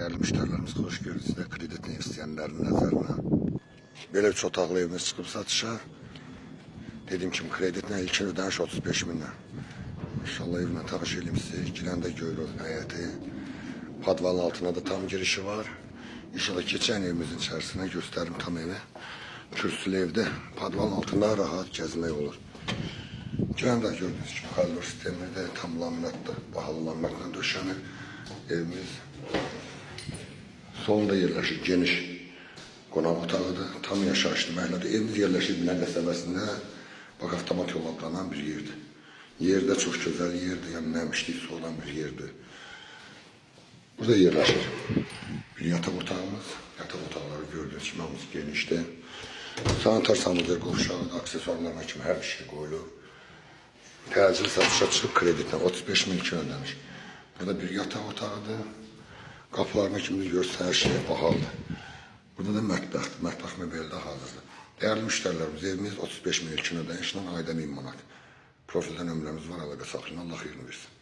Değerli müşterilerimiz, hoş gördük. Size kreditini isteyenlerin nəzərinə. Belə üç otaqlı evimiz çıxıb satışa. Dediğim kimi kreditine ilkin ödəniş 35 mindən. İnşallah evimle tanış elim size. Girəndə görürüz həyəti. Padvalın altına da tam girişi var. İnşallah geçen evimizin içerisine gösterim tam evi. Kürsülü evde padvalın altında rahat gezmək olur. Girəndə gördüğünüz gibi kalor sistemi de tam laminatla, bahalı laminatla döşənir. Evimiz solda yerleşir, geniş qonaq otağıdır. Tam yaşayışlı məhəllədə. Evimiz yerleşir Binə qəsəbəsində. Bak, avtomat yol adlanan bir yerdir. Yerde çok güzel yerdir, yəni nəmişlik su olan bir yerdir. Burada yerleşir bir yatak otağımız. Yatak otaqları gördüğünüz kimi hamısı genişdir. Sanitar sanuzel qovşağı, aksesuarlarına kimi hər bir şey qoyulur. Təcil satışa çıxıb kreditlə 35 min ilkin ödəniş. Burada bir yatak otağıdır. Qapılarına kimi görürsə hər şey bahalıdır. Burada da mətbəxdir. Mətbəx mebeli də hazırdır. Değerli müşterilerimiz, evimiz 35 min ilkin ödənişlə ayda 1000 manat. Profildən nömrəmiz var, əlaqə saxlayın. Allah xeyrini versin.